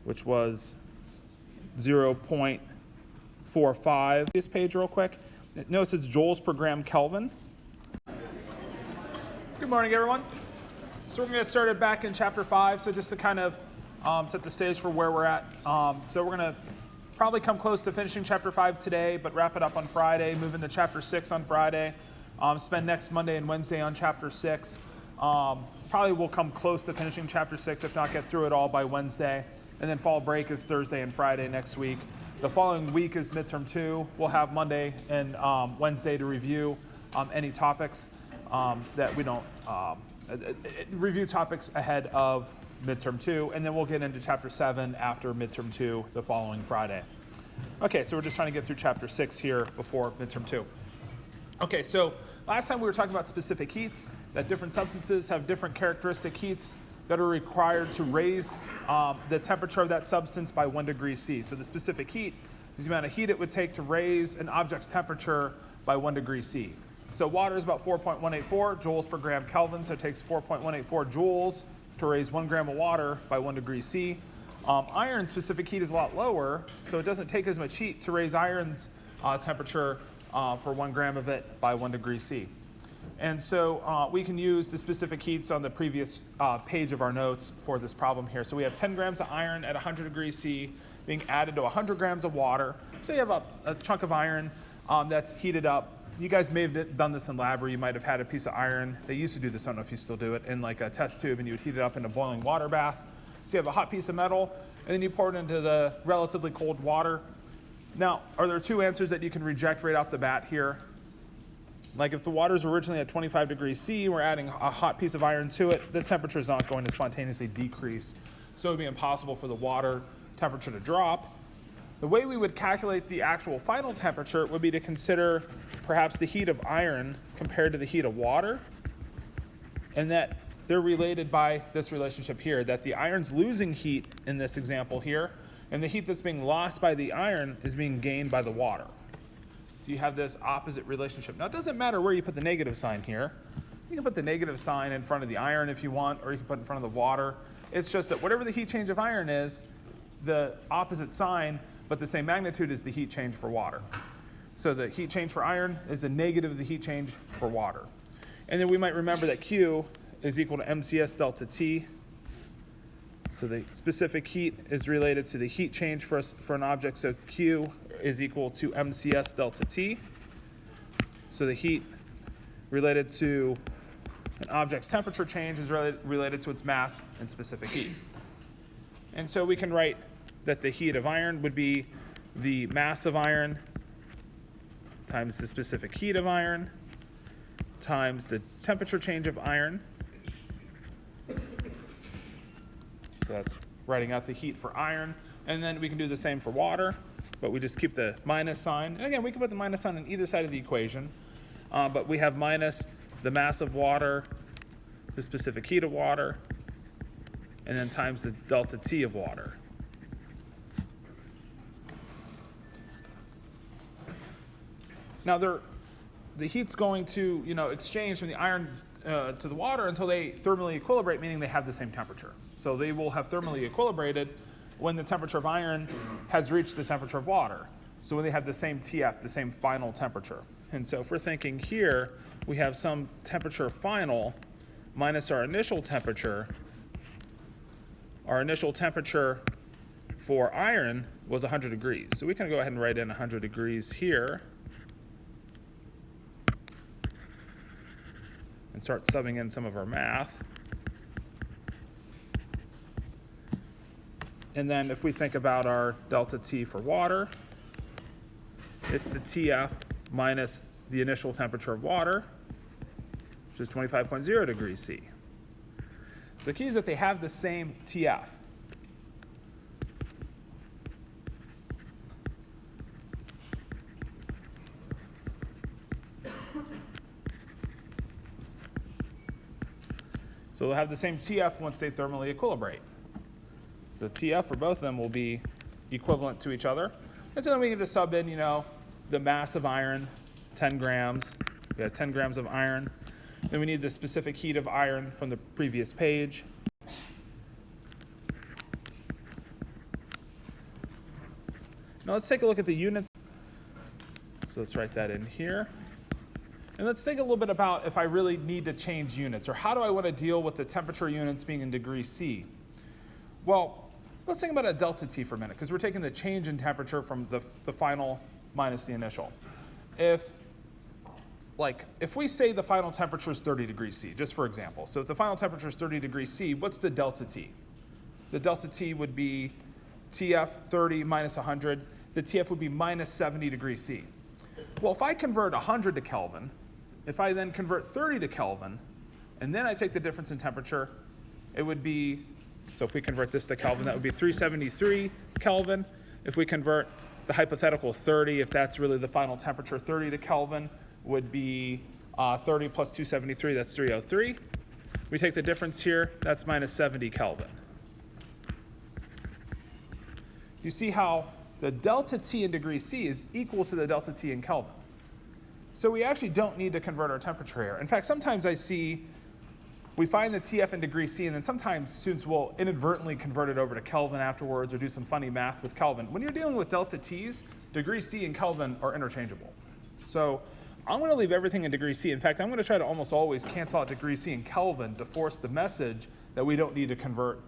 which was 0.45. This page real quick. Notice it's joules per gram Kelvin. Good morning, everyone. So we're going to get started back in chapter 5. So just to kind of set the stage for where we're at. So we're going to probably come close to finishing chapter 5 today, but wrap it up on Friday, move into chapter 6 on Friday, spend next Monday and Wednesday on chapter 6. Probably will come close to finishing chapter 6, if not get through it all by Wednesday. And then fall break is Thursday and Friday next week. The following week is midterm 2. We'll have Monday and Wednesday to review any topics that we don't review topics ahead of midterm 2, and then we'll get into chapter 7 after midterm 2 the following Friday. Okay, so we're just trying to get through chapter 6 here before midterm 2. Okay, so last time we were talking about specific heats, that different substances have different characteristic heats that are required to raise the temperature of that substance by 1 degree C. So the specific heat is the amount of heat it would take to raise an object's temperature by 1 degree C. So water is about 4.184 joules per gram Kelvin, so it takes 4.184 joules to raise 1 gram of water by 1 degree C. Iron specific heat is a lot lower, so it doesn't take as much heat to raise iron's temperature for 1 gram of it by 1 degree C. And so we can use the specific heats on the previous page of our notes for this problem here. So we have 10 grams of iron at 100 degrees C being added to 100 grams of water. So you have a chunk of iron that's heated up. You guys may have done this in lab where you might have had a piece of iron. They used to do this, I don't know if you still do it, in like a test tube, and you would heat it up in a boiling water bath. So you have a hot piece of metal, and then you pour it into the relatively cold water. Now, are there 2 answers that you can reject right off the bat here? Like if the water is originally at 25 degrees C, we're adding a hot piece of iron to it, the temperature is not going to spontaneously decrease. So it would be impossible for the water temperature to drop. The way we would calculate the actual final temperature would be to consider perhaps the heat of iron compared to the heat of water, and that they're related by this relationship here, that the iron's losing heat in this example here, and the heat that's being lost by the iron is being gained by the water. So you have this opposite relationship. Now it doesn't matter where you put the negative sign here. You can put the negative sign in front of the iron if you want, or you can put it in front of the water. It's just that whatever the heat change of iron is, the opposite sign but the same magnitude is the heat change for water. So the heat change for iron is the negative of the heat change for water. And then we might remember that Q is equal to MCS delta T. So the specific heat is related to the heat change for an object, so Q is equal to MCS delta T. So the heat related to an object's temperature change is related to its mass and specific heat. And so we can write that the heat of iron would be the mass of iron times the specific heat of iron times the temperature change of iron. So that's writing out the heat for iron. And then we can do the same for water, but we just keep the minus sign. And again, we can put the minus sign on either side of the equation, but we have minus the mass of water, the specific heat of water, and then times the delta T of water. Now the heat's going to exchange from the iron to the water until they thermally equilibrate, meaning they have the same temperature. So they will have thermally equilibrated when the temperature of iron has reached the temperature of water. So when they have the same TF, the same final temperature. And so if we're thinking here, we have some temperature final minus our initial temperature. Our initial temperature for iron was 100 degrees. So we can go ahead and write in 100 degrees here. And start subbing in some of our math. And then if we think about our delta T for water, it's the TF minus the initial temperature of water, which is 25.0 degrees C. So the key is that they have the same TF. So they'll have the same TF once they thermally equilibrate. So TF for both of them will be equivalent to each other. And so then we can just sub in, the mass of iron, 10 grams. We have 10 grams of iron. Then we need the specific heat of iron from the previous page. Now let's take a look at the units. So let's write that in here. And let's think a little bit about if I really need to change units, or how do I want to deal with the temperature units being in degrees C? Well, let's think about a delta T for a minute, because we're taking the change in temperature from the final minus the initial. If we say the final temperature is 30 degrees C, just for example. So if the final temperature is 30 degrees C, what's the delta T? The delta T would be TF 30 minus 100. The TF would be minus 70 degrees C. Well, if I convert 100 to Kelvin, if I then convert 30 to Kelvin, and then I take the difference in temperature, it would be, so if we convert this to Kelvin, that would be 373 Kelvin. If we convert the hypothetical 30, if that's really the final temperature, 30 to Kelvin would be 30 plus 273, that's 303. We take the difference here, that's minus 70 Kelvin. You see how the delta T in degrees C is equal to the delta T in Kelvin. So we actually don't need to convert our temperature here. In fact, sometimes I see we find the TF in degrees C, and then sometimes students will inadvertently convert it over to Kelvin afterwards or do some funny math with Kelvin. When you're dealing with delta T's, degrees C and Kelvin are interchangeable. So I'm going to leave everything in degrees C. In fact, I'm going to try to almost always cancel out degrees C and Kelvin to force the message that we don't need to convert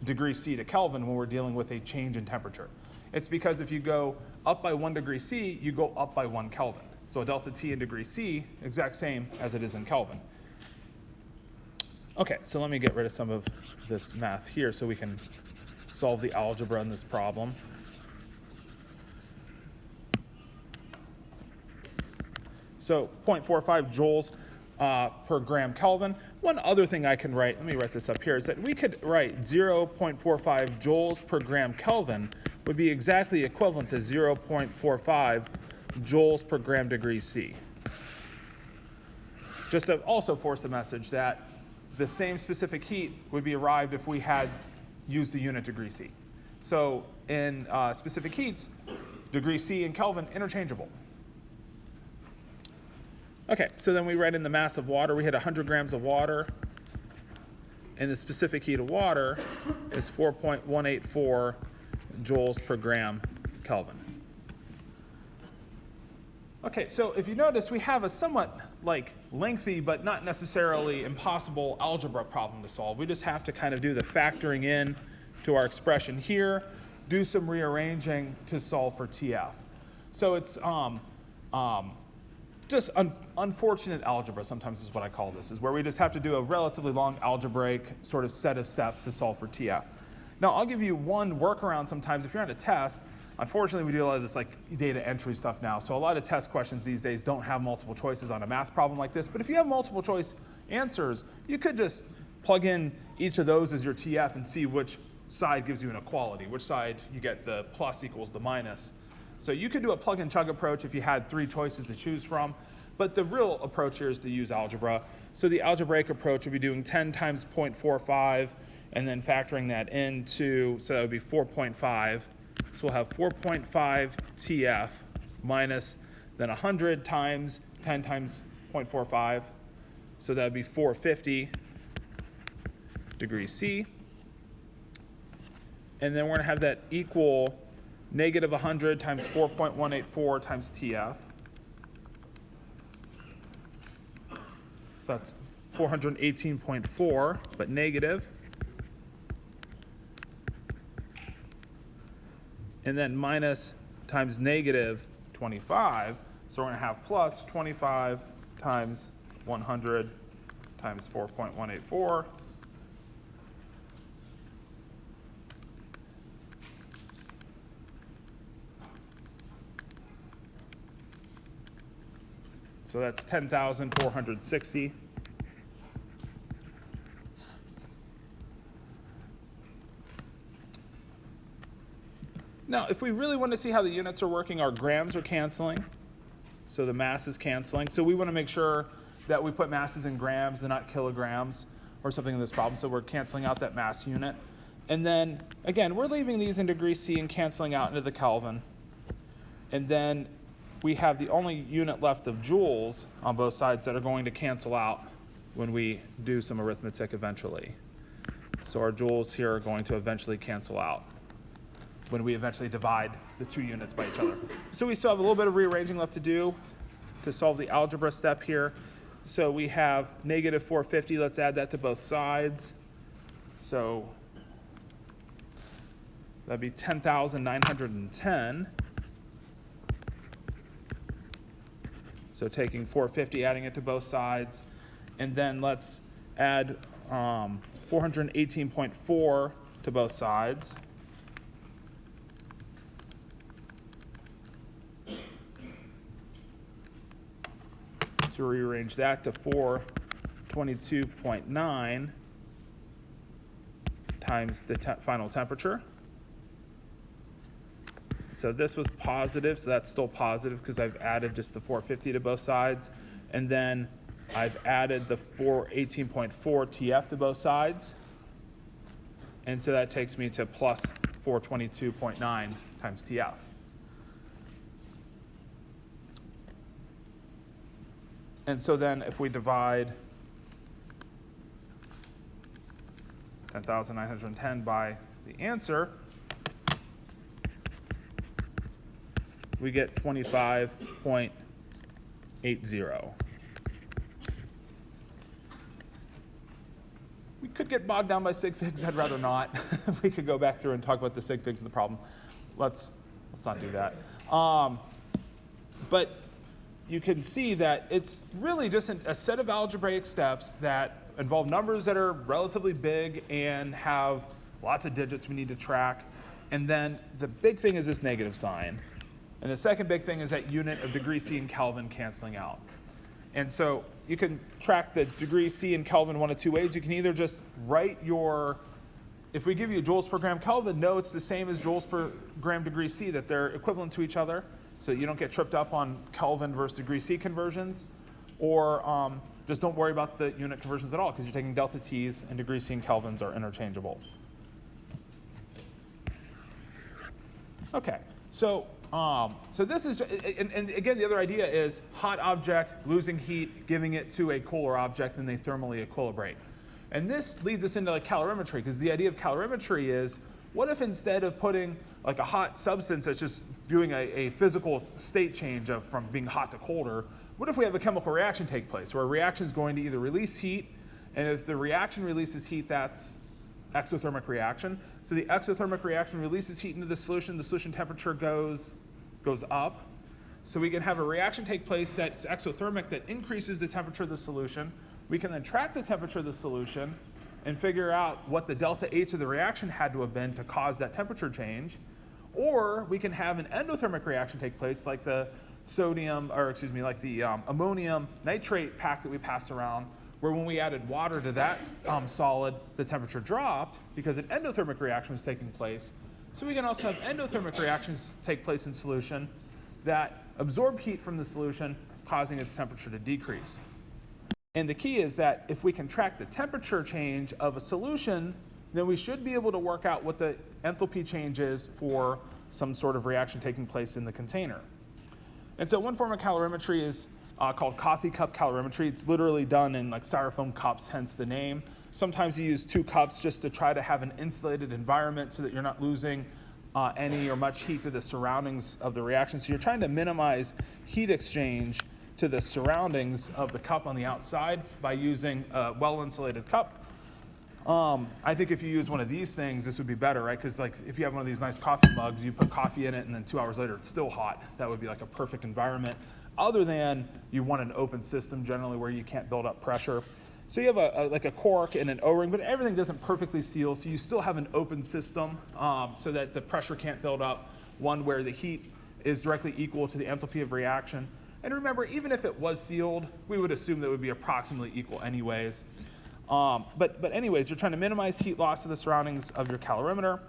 degrees C to Kelvin when we're dealing with a change in temperature. It's because if you go up by 1 degree C, you go up by 1 Kelvin. So a delta T in degrees C, exact same as it is in Kelvin. Okay, so let me get rid of some of this math here so we can solve the algebra in this problem. So 0.45 joules per gram Kelvin. One other thing I can write, let me write this up here, is that we could write 0.45 joules per gram Kelvin would be exactly equivalent to 0.45 joules per gram degrees C. Just to also force the message that the same specific heat would be arrived if we had used the unit degree C. So in specific heats, degree C and Kelvin interchangeable. Okay, so then we write in the mass of water. We had 100 grams of water, and the specific heat of water is 4.184 joules per gram Kelvin. Okay, so if you notice, we have a somewhat lengthy but not necessarily impossible algebra problem to solve. We just have to kind of do the factoring in to our expression here, do some rearranging to solve for TF. So it's just unfortunate algebra, sometimes is what I call this, is where we just have to do a relatively long algebraic sort of set of steps to solve for TF. Now, I'll give you one workaround sometimes. If you're on a test, unfortunately, we do a lot of this data entry stuff now. So a lot of test questions these days don't have multiple choices on a math problem like this. But if you have multiple choice answers, you could just plug in each of those as your TF and see which side gives you an equality, which side you get the plus equals the minus. So you could do a plug and chug approach if you had 3 choices to choose from. But the real approach here is to use algebra. So the algebraic approach would be doing 10 times 0.45 and then factoring that into, so that would be 4.5. So we'll have 4.5 TF minus then 100 times 10 times 0.45. So that would be 450 degrees C. And then we're going to have that equal negative 100 times 4.184 times TF. So that's 418.4, but negative. And then minus times negative 25. So we're going to have plus 25 times 100 times 4.184. So that's 10,460. Now, if we really want to see how the units are working, our grams are canceling. So the mass is canceling. So we want to make sure that we put masses in grams and not kilograms or something in this problem. So we're canceling out that mass unit. And then, again, we're leaving these in degrees C and canceling out into the Kelvin. And then we have the only unit left of joules on both sides that are going to cancel out when we do some arithmetic eventually. So our joules here are going to eventually cancel out. when we eventually divide the two units by each other. So we still have a little bit of rearranging left to do to solve the algebra step here. So we have negative 450. Let's add that to both sides. So that'd be 10,910. So taking 450, adding it to both sides. And then let's add 418.4 to both sides. So rearrange that to 422.9 times the final temperature. So this was positive, so that's still positive because I've added just the 450 to both sides. And then I've added the 418.4 TF to both sides. And so that takes me to plus 422.9 times TF. And so then if we divide 10,910 by the answer, we get 25.80. We could get bogged down by sig figs. I'd rather not. We could go back through and talk about the sig figs of the problem. Let's not do that. But you can see that it's really just a set of algebraic steps that involve numbers that are relatively big and have lots of digits we need to track. And then the big thing is this negative sign. And the second big thing is that unit of degree C in Kelvin canceling out. And so you can track the degree C in Kelvin one of two ways. You can either just write if we give you joules per gram Kelvin, know it's the same as joules per gram degree C, that they're equivalent to each other, so you don't get tripped up on Kelvin versus degree C conversions. Or just don't worry about the unit conversions at all, because you're taking delta T's, and degree C and Kelvins are interchangeable. Okay, so this is, and again, the other idea is hot object losing heat, giving it to a cooler object, and they thermally equilibrate. And this leads us into like calorimetry, because the idea of calorimetry is, what if instead of putting like a hot substance that's just doing a physical state change from being hot to colder, what if we have a chemical reaction take place where a reaction is going to either release heat, and if the reaction releases heat, that's exothermic reaction. So the exothermic reaction releases heat into the solution temperature goes up. So we can have a reaction take place that's exothermic that increases the temperature of the solution. We can then track the temperature of the solution and figure out what the delta H of the reaction had to have been to cause that temperature change. Or we can have an endothermic reaction take place like the ammonium nitrate pack that we pass around, where when we added water to that solid, the temperature dropped because an endothermic reaction was taking place. So we can also have endothermic reactions take place in solution that absorb heat from the solution, causing its temperature to decrease. And the key is that if we can track the temperature change of a solution, then we should be able to work out what the enthalpy change is for some sort of reaction taking place in the container. And so one form of calorimetry is called coffee cup calorimetry. It's literally done in like styrofoam cups, hence the name. Sometimes you use 2 cups just to try to have an insulated environment so that you're not losing any or much heat to the surroundings of the reaction. So you're trying to minimize heat exchange to the surroundings of the cup on the outside by using a well-insulated cup. I think if you use one of these things, this would be better, right? Because like if you have one of these nice coffee mugs, you put coffee in it and then 2 hours later it's still hot. That would be like a perfect environment. Other than you want an open system generally where you can't build up pressure. So you have like a cork and an O-ring, but everything doesn't perfectly seal, so you still have an open system so that the pressure can't build up, one where the heat is directly equal to the enthalpy of reaction. And remember, even if it was sealed, we would assume that it would be approximately equal anyways. But anyways, you're trying to minimize heat loss to the surroundings of your calorimeter,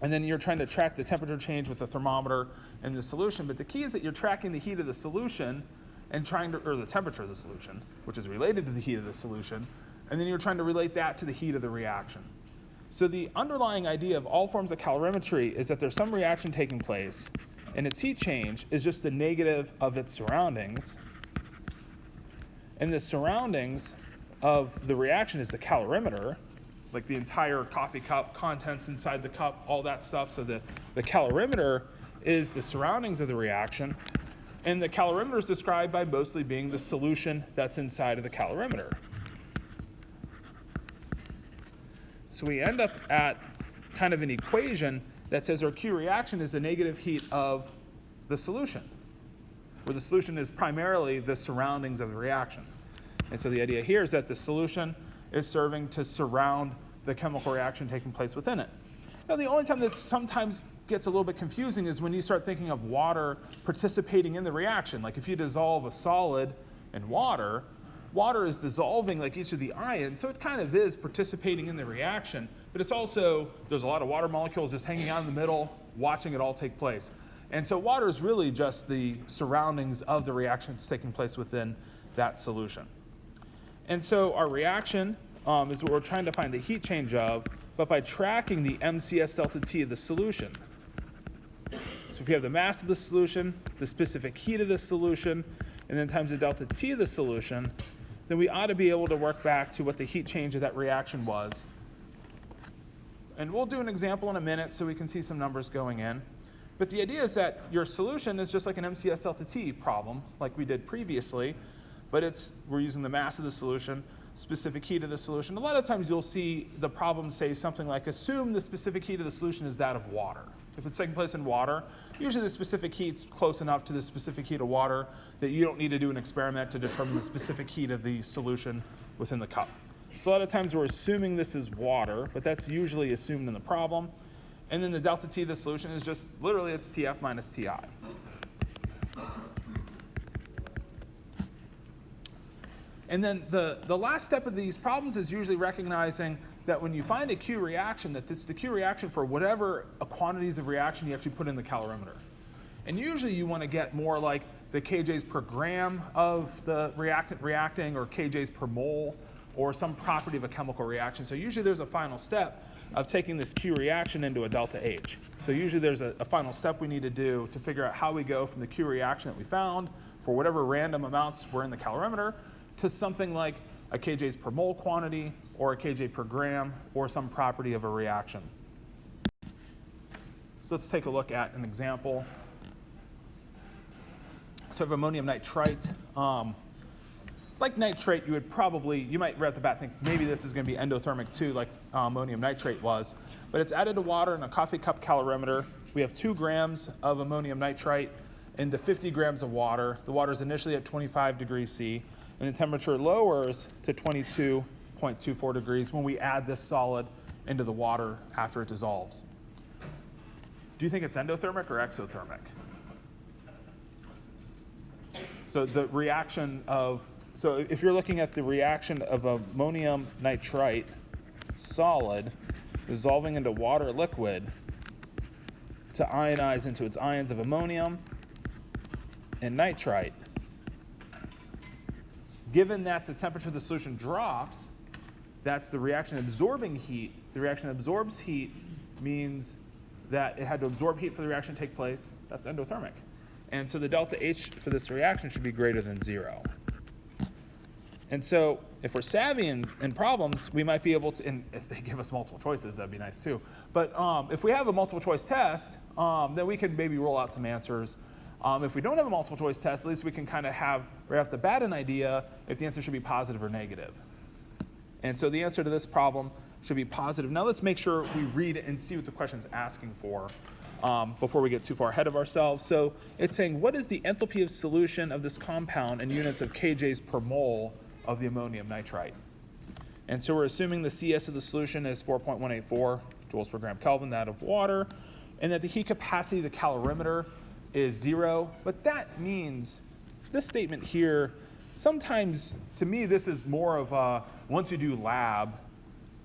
and then you're trying to track the temperature change with the thermometer in the solution. But the key is that you're tracking the heat of the solution and or the temperature of the solution, which is related to the heat of the solution, and then you're trying to relate that to the heat of the reaction. So the underlying idea of all forms of calorimetry is that there's some reaction taking place, and its heat change is just the negative of its surroundings, and the surroundings of the reaction is the calorimeter, like the entire coffee cup, contents inside the cup, all that stuff. So the calorimeter is the surroundings of the reaction. And the calorimeter is described by mostly being the solution that's inside of the calorimeter. So we end up at kind of an equation that says our Q reaction is the negative heat of the solution, where the solution is primarily the surroundings of the reaction. And so the idea here is that the solution is serving to surround the chemical reaction taking place within it. Now, the only time that sometimes gets a little bit confusing is when you start thinking of water participating in the reaction. Like if you dissolve a solid in water, water is dissolving like each of the ions, so it kind of is participating in the reaction, but it's also, there's a lot of water molecules just hanging out in the middle, watching it all take place. And so water is really just the surroundings of the reaction that's taking place within that solution. And so our reaction is what we're trying to find the heat change of, but by tracking the MCS delta T of the solution. So if you have the mass of the solution, the specific heat of the solution, and then times the delta T of the solution, then we ought to be able to work back to what the heat change of that reaction was. And we'll do an example in a minute so we can see some numbers going in. But the idea is that your solution is just like an MCS delta T problem, like we did previously, but we're using the mass of the solution, specific heat of the solution. A lot of times you'll see the problem say something like, assume the specific heat of the solution is that of water. If it's taking place in water, usually the specific heat's close enough to the specific heat of water that you don't need to do an experiment to determine the specific heat of the solution within the cup. So a lot of times we're assuming this is water, but that's usually assumed in the problem. And then the delta T of the solution is just literally it's TF minus TI. And then the last step of these problems is usually recognizing that when you find a Q reaction, that it's the Q reaction for whatever quantities of reaction you actually put in the calorimeter. And usually you want to get more like the kJs per gram of the reactant reacting, or kJs per mole, or some property of a chemical reaction. So usually there's a final step of taking this Q reaction into a delta H. So usually there's a final step we need to do to figure out how we go from the Q reaction that we found for whatever random amounts were in the calorimeter to something like a kJs per mole quantity, or a kJ per gram, or some property of a reaction. So let's take a look at an example. So of ammonium nitrite. Like nitrate, you might right off the bat think maybe this is going to be endothermic too, like ammonium nitrate was. But it's added to water in a coffee cup calorimeter. We have 2 grams of ammonium nitrite into 50 grams of water. The water is initially at 25 degrees C, and the temperature lowers to 22.24 degrees when we add this solid into the water after it dissolves. Do you think it's endothermic or exothermic? So the reaction of, so if you're looking at the reaction of ammonium nitrite solid dissolving into water liquid to ionize into its ions of ammonium and nitrite, given that the temperature of the solution drops, that's the reaction absorbing heat. The reaction absorbs heat means that it had to absorb heat for the reaction to take place. That's endothermic. And so the delta H for this reaction should be greater than 0. And so if we're savvy in problems, we might be able to, and if they give us multiple choices, that'd be nice too. But if we have a multiple choice test, then we can maybe roll out some answers. If we don't have a multiple choice test, at least we can kind of have right off the bat an idea if the answer should be positive or negative. And so the answer to this problem should be positive. Now let's make sure we read it and see what the question's asking for before we get too far ahead of ourselves. So it's saying, what is the enthalpy of solution of this compound in units of kJs per mole of the ammonium nitrite? And so we're assuming the CS of the solution is 4.184 joules per gram Kelvin, that of water, and that the heat capacity of the calorimeter is 0. But that means this statement here, sometimes to me this is more of a, once you do lab,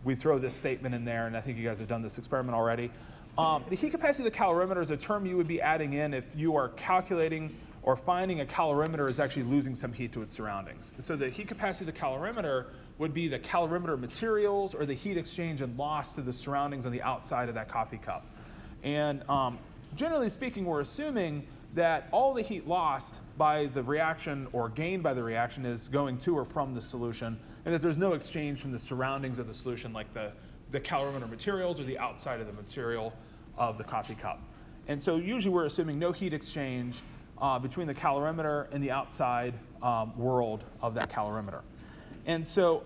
we throw this statement in there, and I think you guys have done this experiment already. The heat capacity of the calorimeter is a term you would be adding in if you are calculating or finding a calorimeter is actually losing some heat to its surroundings. So the heat capacity of the calorimeter would be the calorimeter materials or the heat exchange and loss to the surroundings on the outside of that coffee cup. And generally speaking, we're assuming that all the heat lost by the reaction or gained by the reaction is going to or from the solution, and that there's no exchange from the surroundings of the solution, like the the calorimeter materials or the outside of the material of the coffee cup. And so usually we're assuming no heat exchange between the calorimeter and the outside world of that calorimeter. And so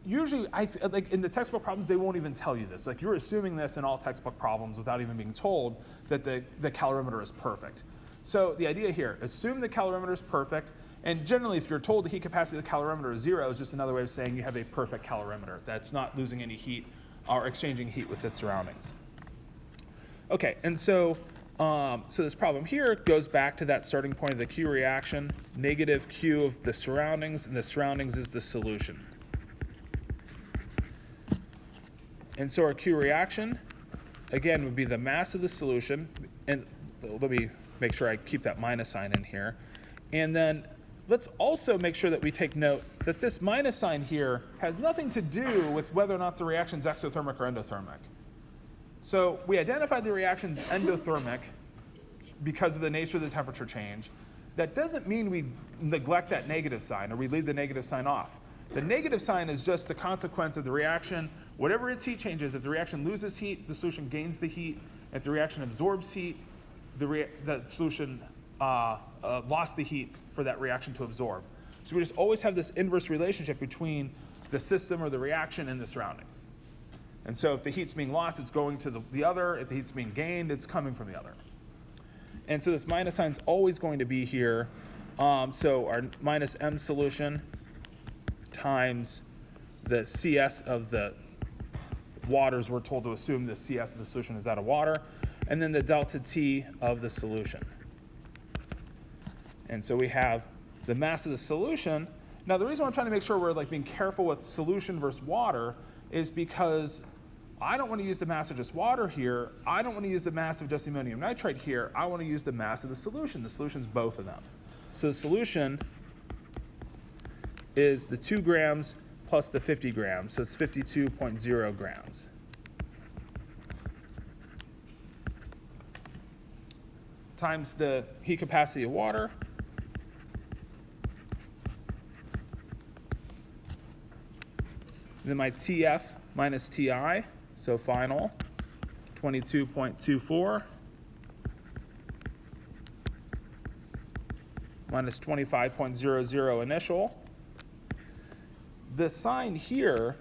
usually, like in the textbook problems, they won't even tell you this. Like you're assuming this in all textbook problems without even being told that the calorimeter is perfect. So the idea here, assume the calorimeter is perfect, and generally if you're told the heat capacity of the calorimeter is 0, is just another way of saying you have a perfect calorimeter that's not losing any heat or exchanging heat with its surroundings. Okay, and so this problem here goes back to that starting point of the Q reaction, negative Q of the surroundings, and the surroundings is the solution. And so our Q reaction, again, would be the mass of the solution, and let me make sure I keep that minus sign in here. And then let's also make sure that we take note that this minus sign here has nothing to do with whether or not the reaction is exothermic or endothermic. So we identified the reaction's endothermic because of the nature of the temperature change. That doesn't mean we neglect that negative sign or we leave the negative sign off. The negative sign is just the consequence of the reaction. Whatever its heat changes, if the reaction loses heat, the solution gains the heat. If the reaction absorbs heat, the solution lost the heat for that reaction to absorb. So we just always have this inverse relationship between the system or the reaction and the surroundings. And so if the heat's being lost, it's going to the other. If the heat's being gained, it's coming from the other. And so this minus sign is always going to be here. So our minus M solution times the CS of the waters, we're told to assume the CS of the solution is that of water, and then the delta T of the solution. And so we have the mass of the solution. Now the reason why I'm trying to make sure we're like being careful with solution versus water is because I don't want to use the mass of just water here. I don't want to use the mass of just ammonium nitrate here. I want to use the mass of the solution. The solution's both of them. So the solution is the 2 grams plus the 50 grams, so it's 52.0 grams. Times the heat capacity of water. Then my TF minus TI, so final, 22.24 minus 25.00 initial. The sign here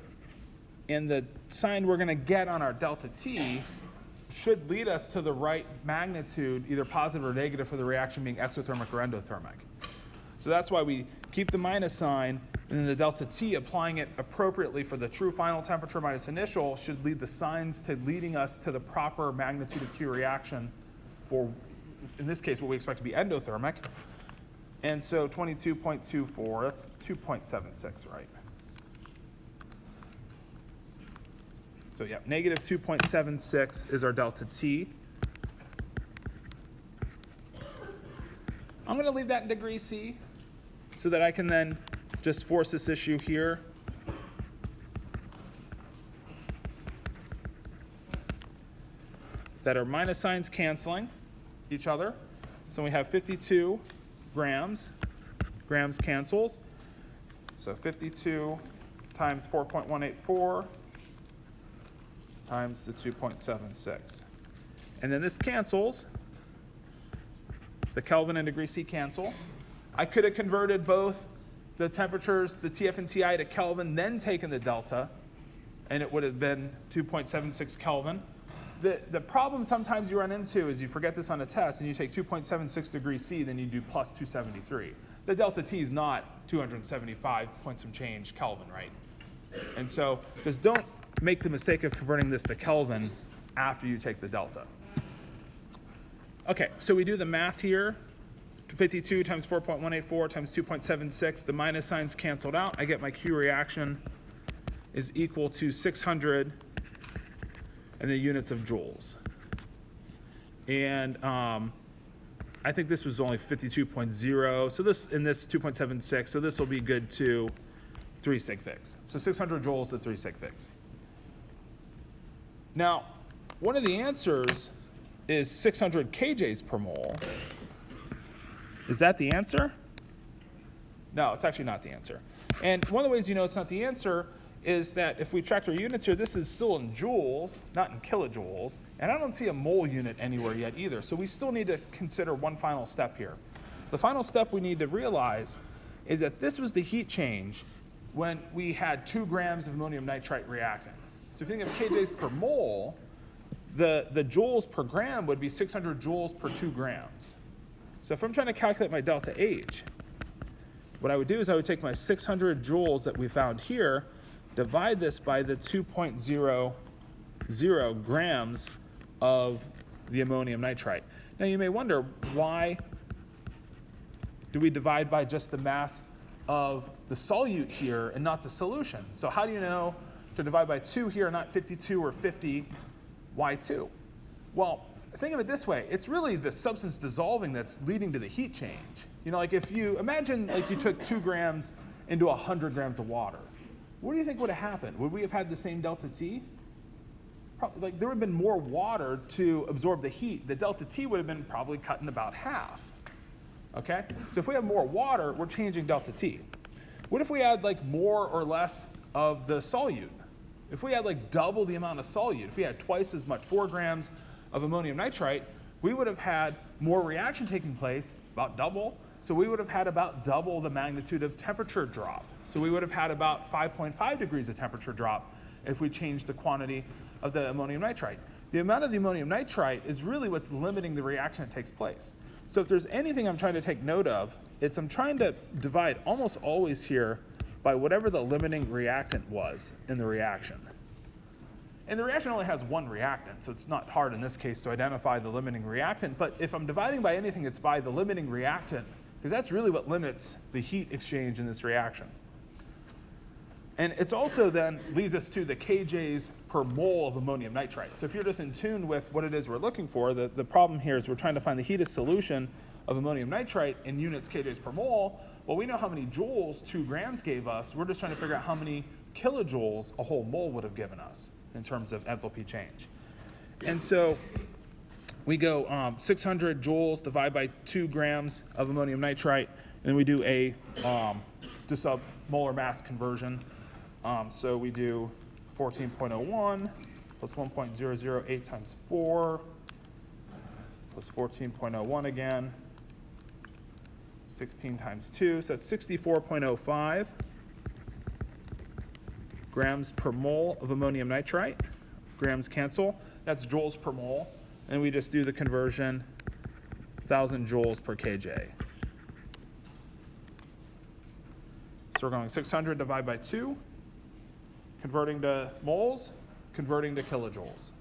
and the sign we're going to get on our delta T should lead us to the right magnitude, either positive or negative, for the reaction being exothermic or endothermic. So that's why we keep the minus sign, and then the delta T, applying it appropriately for the true final temperature minus initial, should lead the signs to leading us to the proper magnitude of Q reaction for, in this case, what we expect to be endothermic. And so 22.24, that's 2.76, right? So yeah, negative 2.76 is our delta T. I'm going to leave that in degrees C so that I can then just force this issue here. That are minus signs canceling each other. So we have 52 grams. Grams cancels. So 52 times 4.184 times the 2.76. And then this cancels. The Kelvin and degree C cancel. I could have converted both the temperatures, the TF and TI, to Kelvin, then taken the delta, and it would have been 2.76 Kelvin. The problem sometimes you run into is you forget this on a test, and you take 2.76 degrees C, then you do plus 273. The delta T is not 275 point some change Kelvin, right? And so just don't make the mistake of converting this to Kelvin after you take the delta. Okay, so we do the math here. 52 times 4.184 times 2.76. The minus signs canceled out. I get my Q reaction is equal to 600 in the units of joules. And I think this was only 52.0. So this, in this 2.76, so this will be good to 3 sig figs. So 600 joules to 3 sig figs. Now, one of the answers is 600 kJs per mole. Is that the answer? No, it's actually not the answer. And one of the ways you know it's not the answer is that if we track our units here, this is still in joules, not in kilojoules, and I don't see a mole unit anywhere yet either. So we still need to consider one final step here. The final step we need to realize is that this was the heat change when we had 2 grams of ammonium nitrite reacting. So if you think of kJs per mole, the joules per gram would be 600 joules per 2 grams. So if I'm trying to calculate my delta H, what I would do is I would take my 600 joules that we found here, divide this by the 2.00 grams of the ammonium nitrite. Now you may wonder, why do we divide by just the mass of the solute here and not the solution? So how do you know to divide by 2 here, not 52 or 50? Why 2? Well, think of it this way. It's really the substance dissolving that's leading to the heat change. You know, like if you imagine like you took 2 grams into 100 grams of water. What do you think would have happened? Would we have had the same delta T? Probably, like there would have been more water to absorb the heat. The delta T would have been probably cut in about half. Okay? So if we have more water, we're changing delta T. What if we had like more or less of the solute? If we had like double the amount of solute, if we had twice as much, 4 grams of ammonium nitrite, we would have had more reaction taking place, about double. So we would have had about double the magnitude of temperature drop. So we would have had about 5.5 degrees of temperature drop if we changed the quantity of the ammonium nitrite. The amount of the ammonium nitrite is really what's limiting the reaction that takes place. So if there's anything I'm trying to take note of, it's I'm trying to divide almost always here by whatever the limiting reactant was in the reaction. And the reaction only has one reactant, so it's not hard in this case to identify the limiting reactant. But if I'm dividing by anything, it's by the limiting reactant, because that's really what limits the heat exchange in this reaction. And it's also then leads us to the kJs per mole of ammonium nitrite. So if you're just in tune with what it is we're looking for, the problem here is we're trying to find the heated solution of ammonium nitrite in units kJs per mole. Well, we know how many joules 2 grams gave us. We're just trying to figure out how many kilojoules a whole mole would have given us in terms of enthalpy change. And so we go 600 joules divided by 2 grams of ammonium nitrite, and then we do a just a molar mass conversion. So we do 14.01 plus 1.008 times 4 plus 14.01 again, 16 times 2, so that's 64.05 grams per mole of ammonium nitrite. Grams cancel. That's joules per mole. And we just do the conversion, 1,000 joules per kJ. So we're going 600 divided by 2, converting to moles, converting to kilojoules.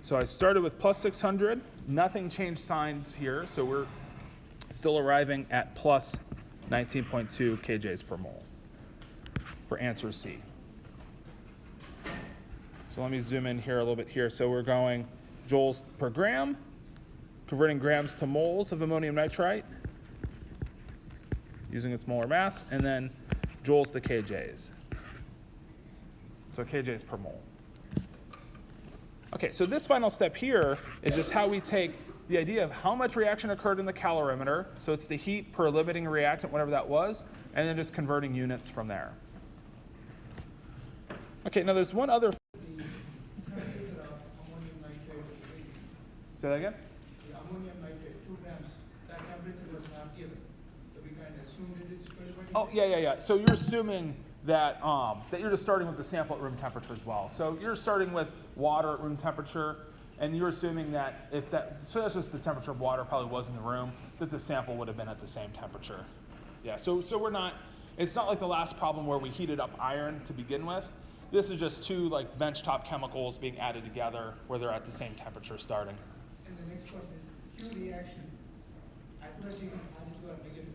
So I started with plus 600, nothing changed signs here, so we're still arriving at plus 19.2 kJs per mole for answer C. So let me zoom in here a little bit here. So we're going joules per gram, converting grams to moles of ammonium nitrite, using its molar mass, and then joules to kJs. So kJs per mole. Okay, so this final step here is just how we take the idea of how much reaction occurred in the calorimeter, so it's the heat per limiting reactant, whatever that was, and then just converting units from there. Okay, now there's one other. Say that again? The ammonium nitrate, 2 grams, that temperature was not given. So we kind of assumed it's 20. Oh, yeah. So you're assuming that, that you're just starting with the sample at room temperature as well. So you're starting with water at room temperature, and you're assuming that if that, so that's just the temperature of water probably was in the room, that the sample would have been at the same temperature. Yeah, so we're not, it's not like the last problem where we heated up iron to begin with. This is just 2 like benchtop chemicals being added together where they're at the same temperature starting. And the next question is, Q reaction, accuracy positive or negative?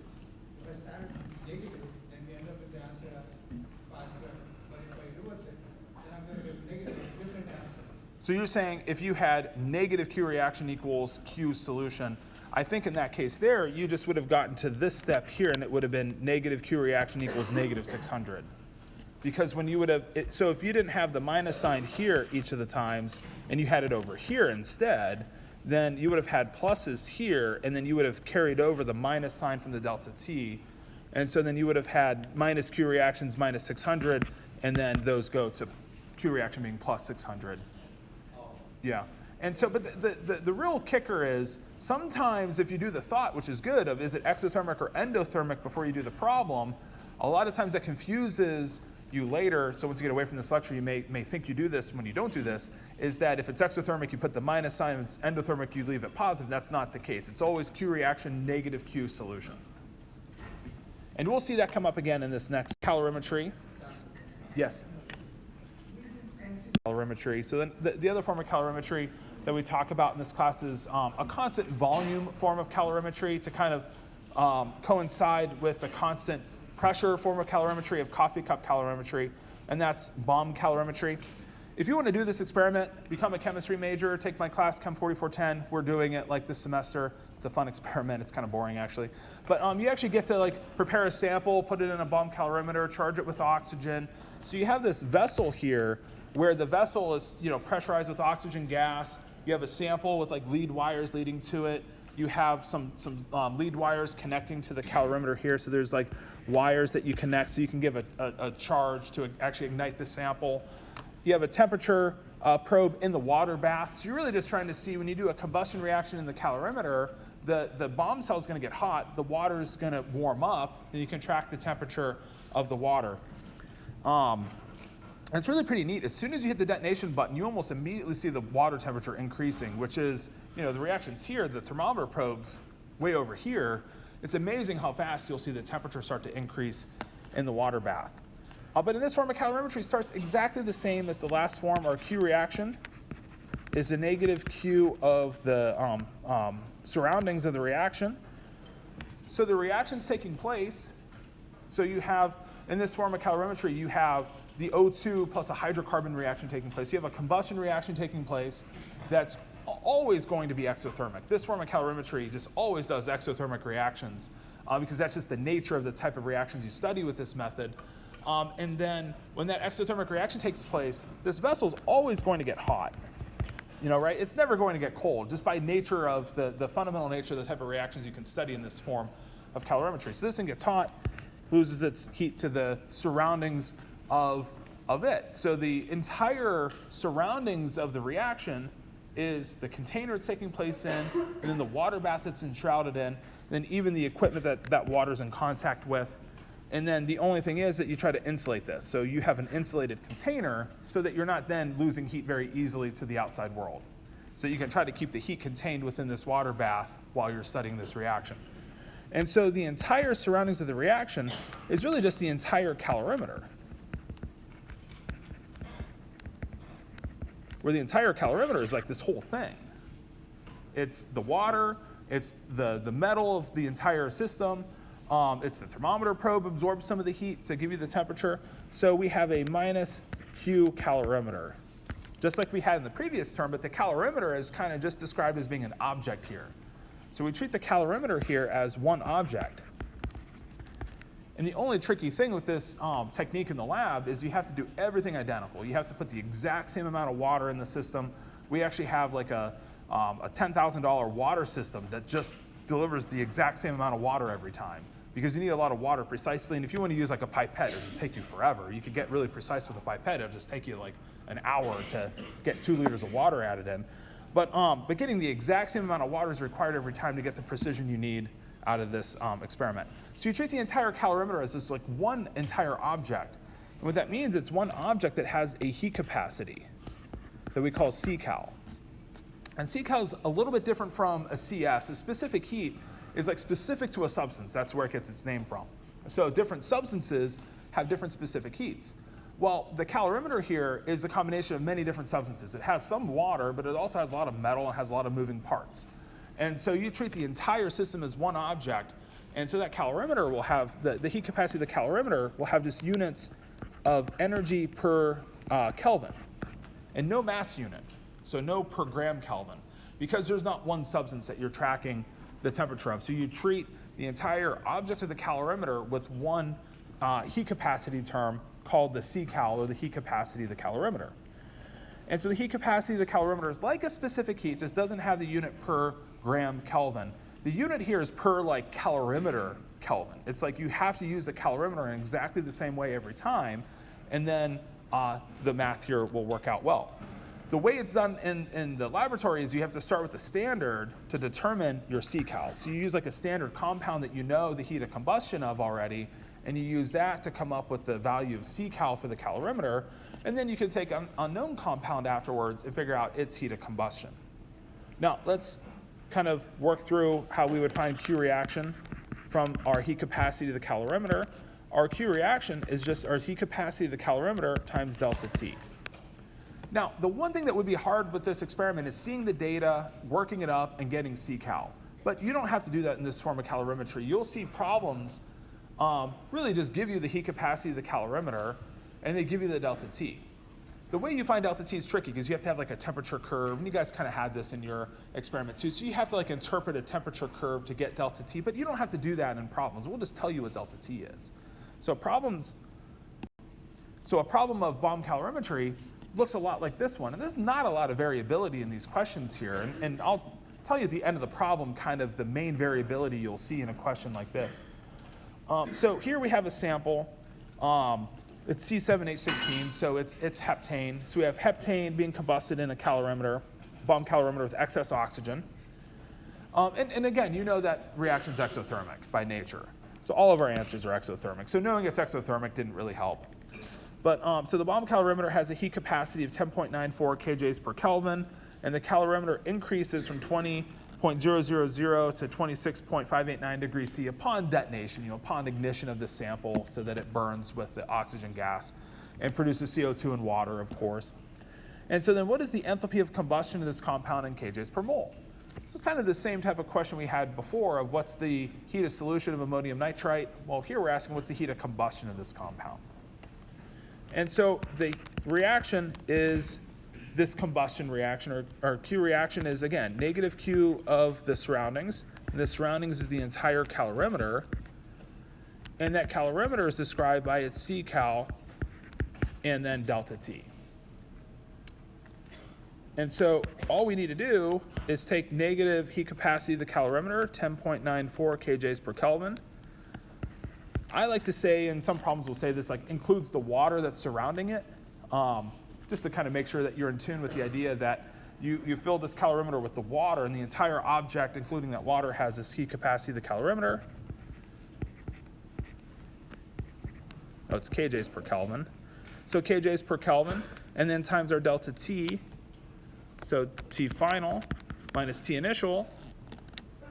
If I start negative, then we end up with the answer positive. But if I reverse it, then I'm going to get negative, different answer. So you're saying if you had negative Q reaction equals Q solution, I think in that case there, you just would have gotten to this step here, and it would have been negative Q reaction equals negative 600. because when you would have, so if you didn't have the minus sign here each of the times, and you had it over here instead, then you would have had pluses here, and then you would have carried over the minus sign from the delta T. And so then you would have had minus Q reactions minus 600, and then those go to Q reaction being plus 600. Yeah. And so, but the real kicker is, sometimes if you do the thought, which is good, of is it exothermic or endothermic before you do the problem, a lot of times that confuses you later. So once you get away from this lecture, you may think you do this when you don't do this, is that if it's exothermic, you put the minus sign. If it's endothermic, you leave it positive. That's not the case. It's always Q reaction, negative Q solution. And we'll see that come up again in this next calorimetry. Yes? Calorimetry. So then the other form of calorimetry that we talk about in this class is a constant volume form of calorimetry to kind of coincide with the constant pressure form of calorimetry, of coffee cup calorimetry, and that's bomb calorimetry. If you want to do this experiment, become a chemistry major, take my class, Chem 4410. We're doing it like this semester. It's a fun experiment. It's kind of boring actually. But you actually get to like prepare a sample, put it in a bomb calorimeter, charge it with oxygen. So you have this vessel here where the vessel is pressurized with oxygen gas. You have a sample with like lead wires leading to it. You have some lead wires connecting to the calorimeter here. So there's like wires that you connect so you can give a charge to actually ignite the sample. You have a temperature probe in the water bath. So you're really just trying to see, when you do a combustion reaction in the calorimeter, the bomb cell is going to get hot, the water is going to warm up, and you can track the temperature of the water. And it's really pretty neat. As soon as you hit the detonation button, you almost immediately see the water temperature increasing, which is, the reactions here, the thermometer probes way over here. It's amazing how fast you'll see the temperature start to increase in the water bath. But in this form of calorimetry, starts exactly the same as the last form. Our Q reaction is a negative Q of the surroundings of the reaction. So the reaction's taking place. So you have, in this form of calorimetry, you have the O2 plus a hydrocarbon reaction taking place. You have a combustion reaction taking place that's always going to be exothermic. This form of calorimetry just always does exothermic reactions because that's just the nature of the type of reactions you study with this method. And then when that exothermic reaction takes place, this vessel is always going to get hot. Right? It's never going to get cold, just by nature of the fundamental nature of the type of reactions you can study in this form of calorimetry. So this thing gets hot, loses its heat to the surroundings of it. So the entire surroundings of the reaction is the container it's taking place in, and then the water bath it's enshrouded in, and then even the equipment that water's in contact with. And then the only thing is that you try to insulate this. So you have an insulated container so that you're not then losing heat very easily to the outside world. So you can try to keep the heat contained within this water bath while you're studying this reaction. And so the entire surroundings of the reaction is really just the entire calorimeter. Where the entire calorimeter is like this whole thing. It's the water, it's the metal of the entire system, it's the thermometer probe absorbs some of the heat to give you the temperature. So we have a minus Q calorimeter, just like we had in the previous term, but the calorimeter is kind of just described as being an object here. So we treat the calorimeter here as one object. And the only tricky thing with this technique in the lab is you have to do everything identical. You have to put the exact same amount of water in the system. We actually have like a $10,000 water system that just delivers the exact same amount of water every time, because you need a lot of water precisely. And if you want to use like a pipette, it'll just take you forever. You could get really precise with a pipette. It'll just take you like an hour to get 2 liters of water added in. But getting the exact same amount of water is required every time to get the precision you need out of this experiment. So you treat the entire calorimeter as this like one entire object. And what that means, it's one object that has a heat capacity that we call Ccal. And Ccal is a little bit different from a CS. A specific heat is like specific to a substance. That's where it gets its name from. So different substances have different specific heats. Well, the calorimeter here is a combination of many different substances. It has some water, but it also has a lot of metal and has a lot of moving parts. And so you treat the entire system as one object. And so that calorimeter will have, the heat capacity of the calorimeter will have just units of energy per Kelvin and no mass unit. So no per gram Kelvin, because there's not one substance that you're tracking the temperature of. So you treat the entire object of the calorimeter with one heat capacity term called the Ccal, or the heat capacity of the calorimeter. And so the heat capacity of the calorimeter is like a specific heat, just doesn't have the unit per gram Kelvin. The unit here is per like calorimeter Kelvin. It's like you have to use the calorimeter in exactly the same way every time, and then the math here will work out well. The way it's done in the laboratory is you have to start with the standard to determine your Ccal. So you use like a standard compound that you know the heat of combustion of already, and you use that to come up with the value of Ccal for the calorimeter, and then you can take an unknown compound afterwards and figure out its heat of combustion. Now let's kind of work through how we would find Q reaction from our heat capacity to the calorimeter. Our Q reaction is just our heat capacity to the calorimeter times delta T. Now, the one thing that would be hard with this experiment is seeing the data, working it up, and getting Ccal. But you don't have to do that in this form of calorimetry. You'll see problems really just give you the heat capacity of the calorimeter, and they give you the delta T. The way you find delta T is tricky because you have to have like a temperature curve, and you guys kind of had this in your experiment too. So you have to like interpret a temperature curve to get delta T, but you don't have to do that in problems. We'll just tell you what delta T is. So a problem of bomb calorimetry looks a lot like this one, and there's not a lot of variability in these questions here, and I'll tell you at the end of the problem kind of the main variability you'll see in a question like this. So here we have a sample. It's C7H16, so it's heptane. So we have heptane being combusted in a calorimeter, bomb calorimeter with excess oxygen. And again, you know that reaction's exothermic by nature. So all of our answers are exothermic. So knowing it's exothermic didn't really help. But so the bomb calorimeter has a heat capacity of 10.94 kJs per Kelvin, and the calorimeter increases from 20.000 to 26.589 degrees C upon detonation, upon ignition of the sample so that it burns with the oxygen gas and produces CO2 and water, of course. And so then what is the enthalpy of combustion of this compound in kJs per mole? So kind of the same type of question we had before of what's the heat of solution of ammonium nitrite? Well, here we're asking what's the heat of combustion of this compound? And so the reaction is this combustion reaction, or Q reaction is, again, negative Q of the surroundings. And the surroundings is the entire calorimeter. And that calorimeter is described by its Ccal and then delta T. And so all we need to do is take negative heat capacity of the calorimeter, 10.94 kJs per Kelvin. I like to say, and some problems will say this, like includes the water that's surrounding it, just to kind of make sure that you're in tune with the idea that you fill this calorimeter with the water, and the entire object, including that water, has this heat capacity of the calorimeter. Oh, it's kJs per Kelvin. So kJs per Kelvin, and then times our delta T. So T final minus T initial.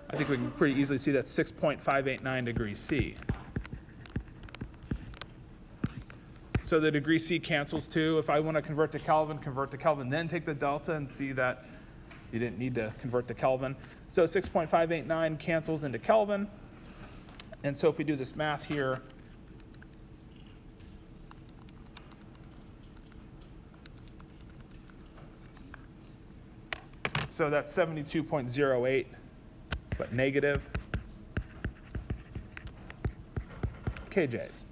I think we can pretty easily see that's 6.589 degrees C. So the degree C cancels too. If I want to convert to Kelvin, then take the delta and see that you didn't need to convert to Kelvin. So 6.589 cancels into Kelvin. And so if we do this math here, so that's 72.08, but negative kJs.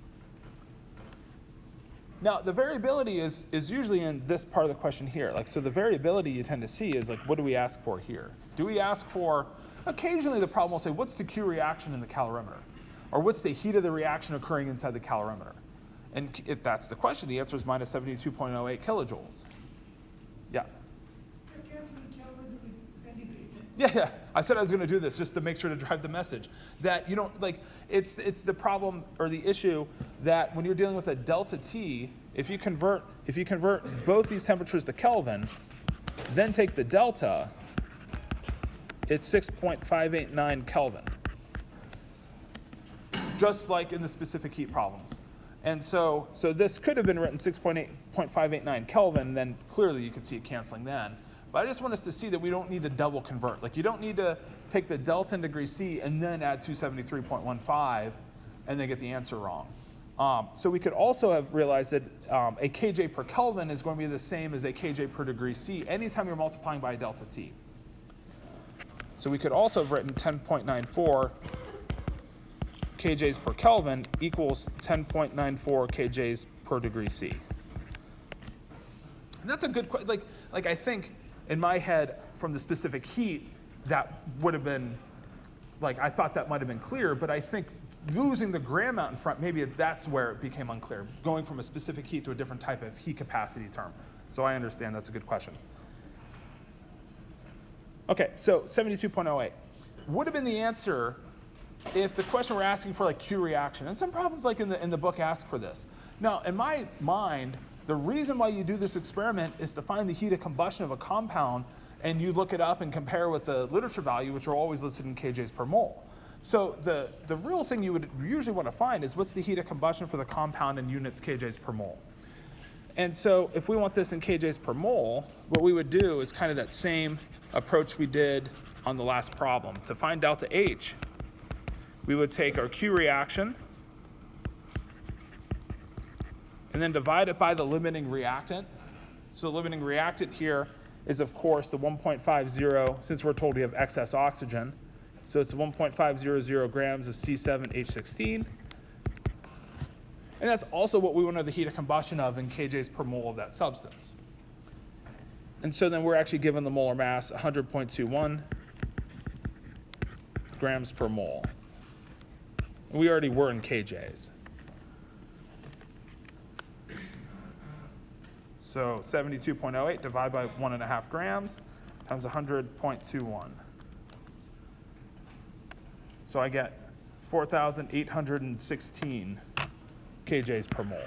Now, the variability is usually in this part of the question here. Like, so the variability you tend to see is like, what do we ask for here? Do we ask for, occasionally the problem will say, what's the Q reaction in the calorimeter? Or what's the heat of the reaction occurring inside the calorimeter? And if that's the question, the answer is minus 72.08 kilojoules. Yeah? Yeah. I said I was going to do this just to make sure to drive the message that you don't like. It's the problem or the issue that when you're dealing with a delta T, if you convert both these temperatures to Kelvin, then take the delta, it's 6.589 Kelvin. Just like in the specific heat problems. And so this could have been written 6.589 Kelvin, then clearly you can see it canceling then. But I just want us to see that we don't need to double convert. Like, you don't need to take the delta in degree C and then add 273.15 and then get the answer wrong. So we could also have realized that a kJ per Kelvin is going to be the same as a kJ per degree C anytime you're multiplying by a delta T. So we could also have written 10.94 kJs per Kelvin equals 10.94 kJs per degree C. And that's a good question. Like I think in my head, from the specific heat, that would have been, I thought that might have been clear, but I think losing the gram out in front, maybe that's where it became unclear, going from a specific heat to a different type of heat capacity term. So I understand that's a good question. Okay, so 72.08. Would have been the answer if the question were asking for Q reaction. And some problems in the book ask for this. Now, in my mind, the reason why you do this experiment is to find the heat of combustion of a compound, and you look it up and compare with the literature value, which are always listed in kJs per mole. So the real thing you would usually want to find is what's the heat of combustion for the compound in units kJs per mole. And so if we want this in kJs per mole, what we would do is kind of that same approach we did on the last problem. To find delta H, we would take our Q reaction and then divide it by the limiting reactant. So the limiting reactant here is, of course, the 1.50, since we're told we have excess oxygen. So it's 1.500 grams of C7H16. And that's also what we want to know the heat of combustion of in kJs per mole of that substance. And so then we're actually given the molar mass 100.21 grams per mole. And we already were in kJs. So 72.08 divided by 1.5 grams times 100.21. So I get 4,816 kJs per mole.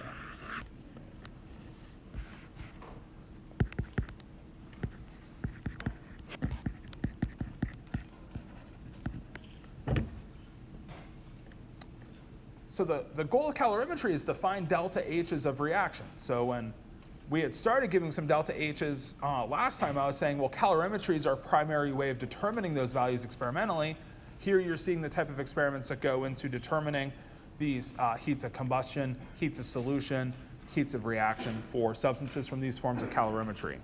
So the goal of calorimetry is to find delta H's of reaction. So when we had started giving some delta H's last time, I was saying, well, calorimetry is our primary way of determining those values experimentally. Here you're seeing the type of experiments that go into determining these heats of combustion, heats of solution, heats of reaction for substances from these forms of calorimetry.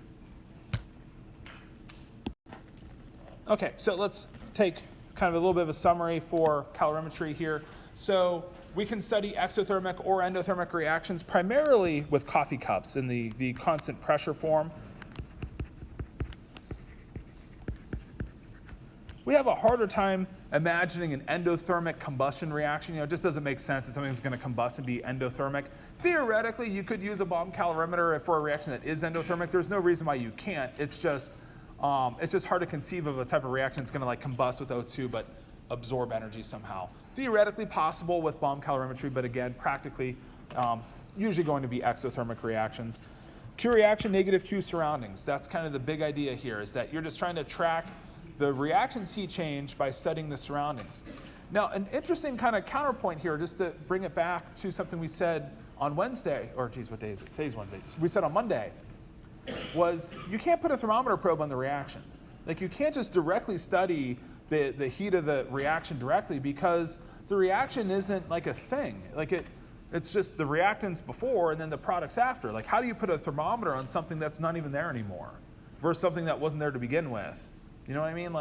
Okay, so let's take kind of a little bit of a summary for calorimetry here. So we can study exothermic or endothermic reactions primarily with coffee cups in the constant pressure form. We have a harder time imagining an endothermic combustion reaction. It just doesn't make sense that something's going to combust and be endothermic. Theoretically, you could use a bomb calorimeter for a reaction that is endothermic. There's no reason why you can't. It's just hard to conceive of a type of reaction that's going to combust with O2 but absorb energy somehow. Theoretically possible with bomb calorimetry, but again, practically usually going to be exothermic reactions. Q reaction, negative Q surroundings. That's kind of the big idea here, is that you're just trying to track the reaction's heat change by studying the surroundings. Now, an interesting kind of counterpoint here, just to bring it back to something we said on Wednesday, or geez, what day is it? Today's Wednesday. We said on Monday, was you can't put a thermometer probe on the reaction. You can't just directly study the heat of the reaction directly, because the reaction isn't a thing. It's just the reactants before and then the products after. How do you put a thermometer on something that's not even there anymore versus something that wasn't there to begin with? You know what I mean?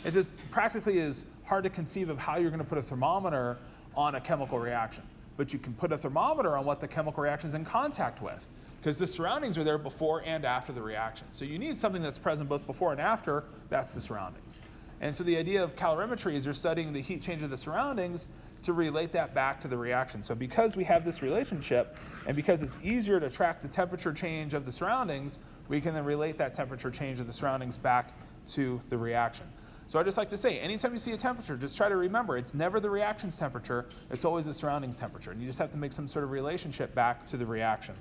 It just practically is hard to conceive of how you're going to put a thermometer on a chemical reaction. But you can put a thermometer on what the chemical reaction is in contact with, because the surroundings are there before and after the reaction. So you need something that's present both before and after. That's the surroundings. And so the idea of calorimetry is you're studying the heat change of the surroundings to relate that back to the reaction. So because we have this relationship, and because it's easier to track the temperature change of the surroundings, we can then relate that temperature change of the surroundings back to the reaction. So I just like to say, anytime you see a temperature, just try to remember it's never the reaction's temperature, it's always the surroundings temperature. And you just have to make some sort of relationship back to the reaction.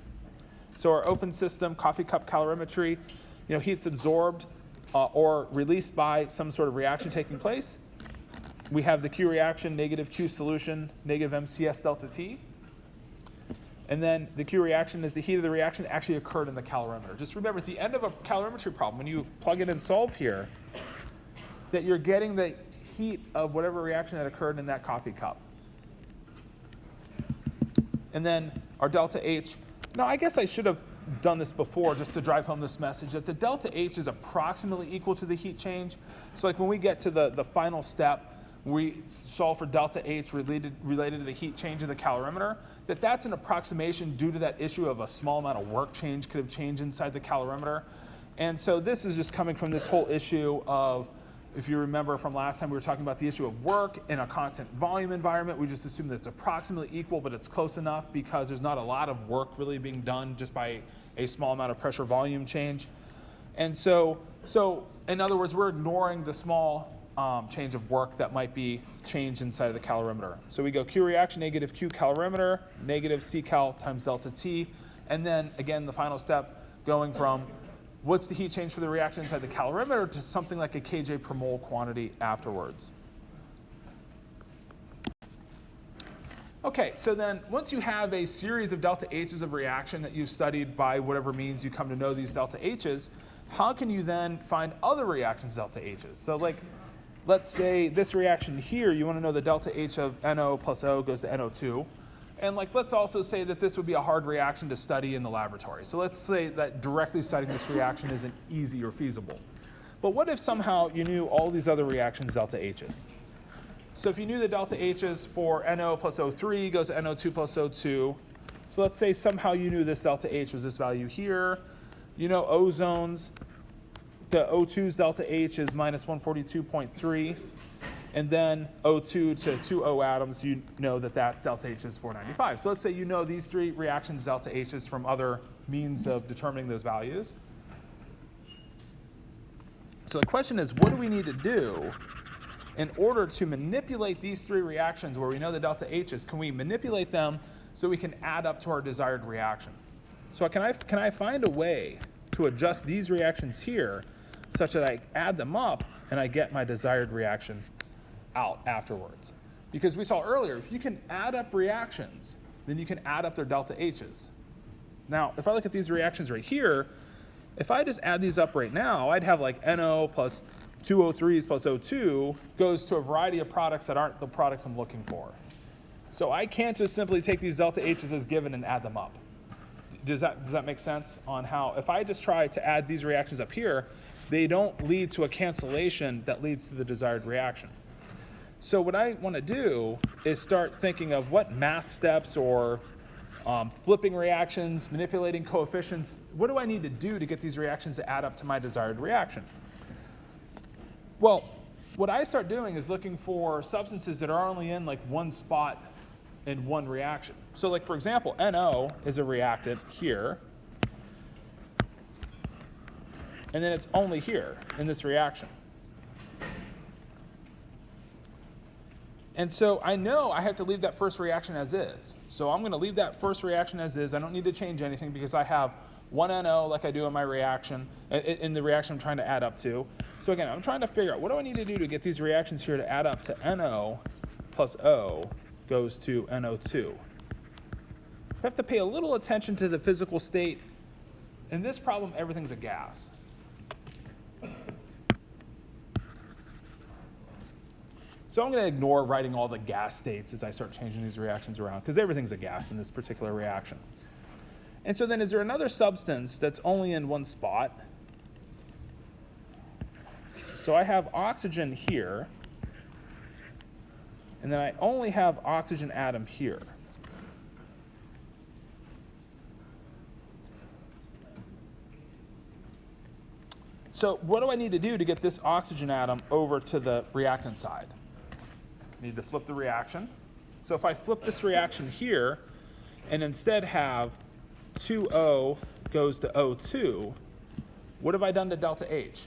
So our open system, coffee cup calorimetry, heat's absorbed or released by some sort of reaction taking place. We have the Q reaction, negative Q solution, negative MCS delta T. And then the Q reaction is the heat of the reaction actually occurred in the calorimeter. Just remember, at the end of a calorimetry problem, when you plug it and solve here, that you're getting the heat of whatever reaction that occurred in that coffee cup. And then our delta H. Now, I guess I should have done this before just to drive home this message, that the delta H is approximately equal to the heat change. So when we get to the final step, we solve for delta H related to the heat change in the calorimeter, that's an approximation due to that issue of a small amount of work change could have changed inside the calorimeter. And so this is just coming from this whole issue of, if you remember from last time, we were talking about the issue of work in a constant volume environment. We just assume that it's approximately equal, but it's close enough because there's not a lot of work really being done just by a small amount of pressure volume change. And so in other words, we're ignoring the small change of work that might be changed inside of the calorimeter. So we go Q reaction, negative Q calorimeter, negative C cal times delta T. And then again, the final step, going from what's the heat change for the reaction inside the calorimeter to something like a kJ per mole quantity afterwards. Okay, so then once you have a series of delta H's of reaction that you've studied by whatever means you come to know these delta H's, how can you then find other reactions delta H's? So like, let's say this reaction here, you want to know the delta H of NO plus O goes to NO2. And like, let's also say that this would be a hard reaction to study in the laboratory. So let's say that directly studying this reaction isn't easy or feasible. But what if somehow you knew all these other reactions delta H's? So if you knew the delta H's for NO plus O3 goes to NO2 plus O2. So let's say somehow you knew this delta H was this value here. You know ozones, the O2's delta H is minus 142.3. And then O2 to 2O atoms, you know that delta H is 495. So let's say you know these three reactions delta H's from other means of determining those values. So the question is, what do we need to do in order to manipulate these three reactions where we know the delta H's? Can we manipulate them so we can add up to our desired reaction? So can I find a way to adjust these reactions here such that I add them up and I get my desired reaction out afterwards? Because we saw earlier, if you can add up reactions, then you can add up their delta H's. Now, if I look at these reactions right here, if I just add these up right now, I'd have like NO plus 2 O3s plus O2 goes to a variety of products that aren't the products I'm looking for. So I can't just simply take these delta H's as given and add them up. Does that make sense on how, if I just try to add these reactions up here, they don't lead to a cancellation that leads to the desired reaction. So what I want to do is start thinking of what math steps or flipping reactions, manipulating coefficients, what do I need to do to get these reactions to add up to my desired reaction? Well, what I start doing is looking for substances that are only in like one spot in one reaction. So like, for example, NO is a reactant here, and then it's only here in this reaction. And so I know I have to leave that first reaction as is. So I'm going to leave that first reaction as is. I don't need to change anything because I have one NO like I do in my reaction, in the reaction I'm trying to add up to. So again, I'm trying to figure out what do I need to do to get these reactions here to add up to NO plus O goes to NO2. I have to pay a little attention to the physical state. In this problem, everything's a gas. So I'm going to ignore writing all the gas states as I start changing these reactions around, because everything's a gas in this particular reaction. And so then is there another substance that's only in one spot? So I have oxygen here, and then I only have oxygen atom here. So what do I need to do to get this oxygen atom over to the reactant side? I need to flip the reaction. So if I flip this reaction here and instead have 2O goes to O2, what have I done to delta H?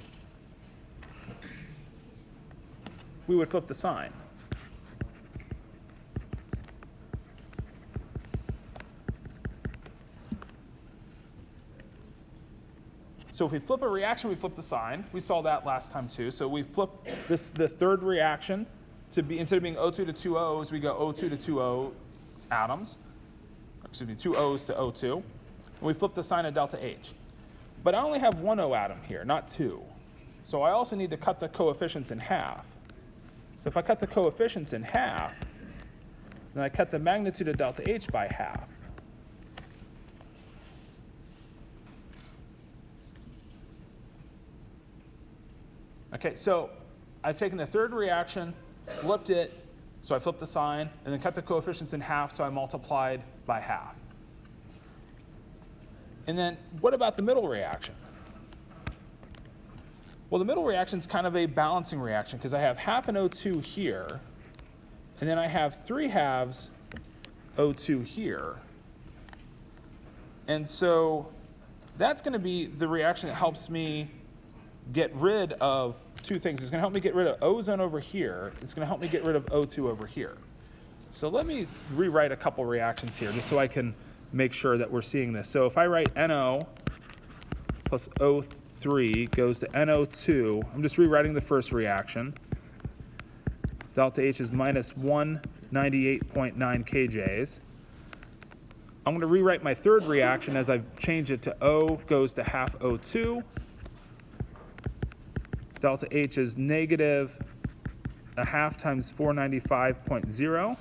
We would flip the sign. So if we flip a reaction, we flip the sign. We saw that last time too. So we flip the third reaction to be, instead of being O2 to 2 O's, we go O2 to 2 O atoms. Excuse me, 2 O's to O2. And we flip the sign of delta H. But I only have one O atom here, not two. So I also need to cut the coefficients in half. So if I cut the coefficients in half, then I cut the magnitude of delta H by half. Okay, so I've taken the third reaction, flipped it, so I flipped the sign, and then cut the coefficients in half, so I multiplied by half. And then what about the middle reaction? Well, the middle reaction is kind of a balancing reaction because I have half an O2 here, and then I have 3/2 O2 here. And so that's going to be the reaction that helps me get rid of two things. It's going to help me get rid of ozone over here. It's going to help me get rid of O2 over here. So let me rewrite a couple reactions here just so I can make sure that we're seeing this. So if I write NO plus O3 goes to NO2, I'm just rewriting the first reaction. Delta H is minus 198.9 kJs. I'm going to rewrite my third reaction as I've changed it to O goes to half O2. Delta H is negative a half times 495.0.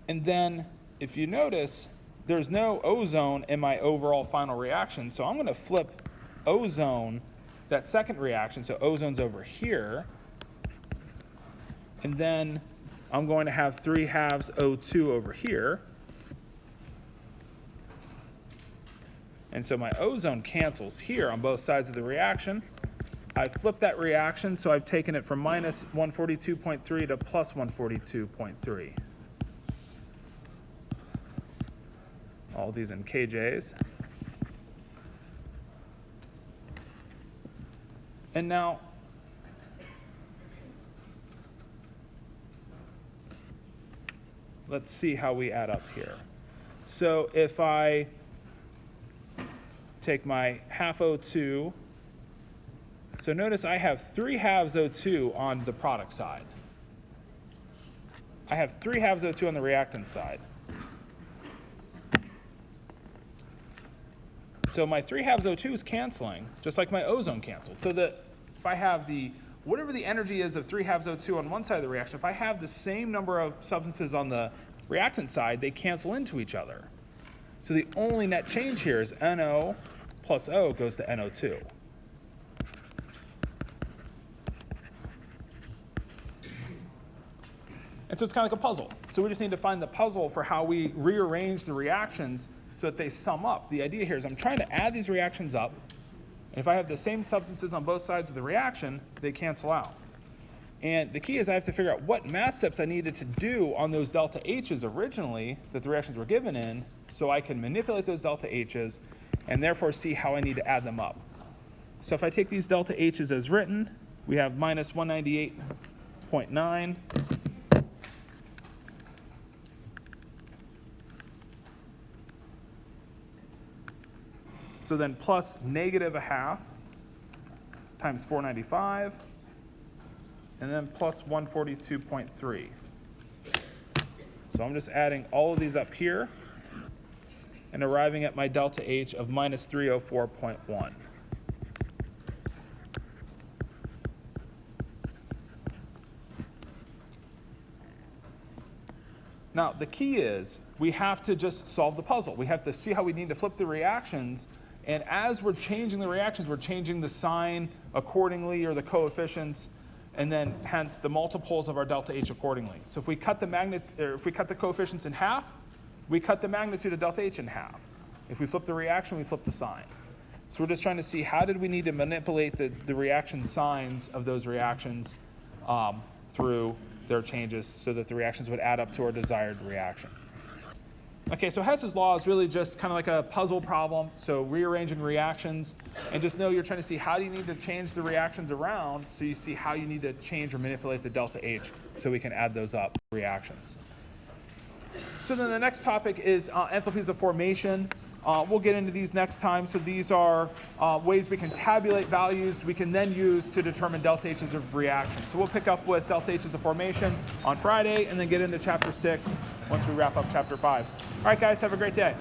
And then, if you notice, there's no ozone in my overall final reaction, so I'm going to flip ozone, that second reaction, so ozone's over here, and then I'm going to have 3/2 O2 over here. And so my ozone cancels here on both sides of the reaction. I flipped that reaction, so I've taken it from minus 142.3 to plus 142.3. All these in kJs. And now, let's see how we add up here. So if I take my half O2, so notice I have 3/2 O2 on the product side. I have 3/2 O2 on the reactant side. So my 3/2 O2 is canceling, just like my ozone canceled. So that if I have whatever the energy is of 3/2 O2 on one side of the reaction, if I have the same number of substances on the reactant side, they cancel into each other. So the only net change here is NO plus O goes to NO2. And so it's kind of like a puzzle. So we just need to find the puzzle for how we rearrange the reactions so that they sum up. The idea here is I'm trying to add these reactions up, and if I have the same substances on both sides of the reaction, they cancel out. And the key is I have to figure out what math steps I needed to do on those delta H's originally that the reactions were given in, so I can manipulate those delta H's and therefore see how I need to add them up. So if I take these delta H's as written, we have minus 198.9 so then plus negative a half times 495, and then plus 142.3. So I'm just adding all of these up here and arriving at my delta H of minus 304.1. Now, the key is we have to just solve the puzzle. We have to see how we need to flip the reactions. And as we're changing the reactions, we're changing the sign accordingly, or the coefficients, and then hence the multiples of our delta H accordingly. So if we cut the coefficients in half, we cut the magnitude of delta H in half. If we flip the reaction, we flip the sign. So we're just trying to see how did we need to manipulate the reaction signs of those reactions through their changes so that the reactions would add up to our desired reaction. Okay, so Hess's law is really just kind of like a puzzle problem. So rearranging reactions, and just know you're trying to see how do you need to change the reactions around, so you see how you need to change or manipulate the delta H so we can add those up reactions. So then the next topic is enthalpies of formation. We'll get into these next time. So these are ways we can tabulate values we can then use to determine delta H's of reaction. So we'll pick up with delta H's of formation on Friday and then get into chapter 6 once we wrap up chapter 5. All right, guys, have a great day.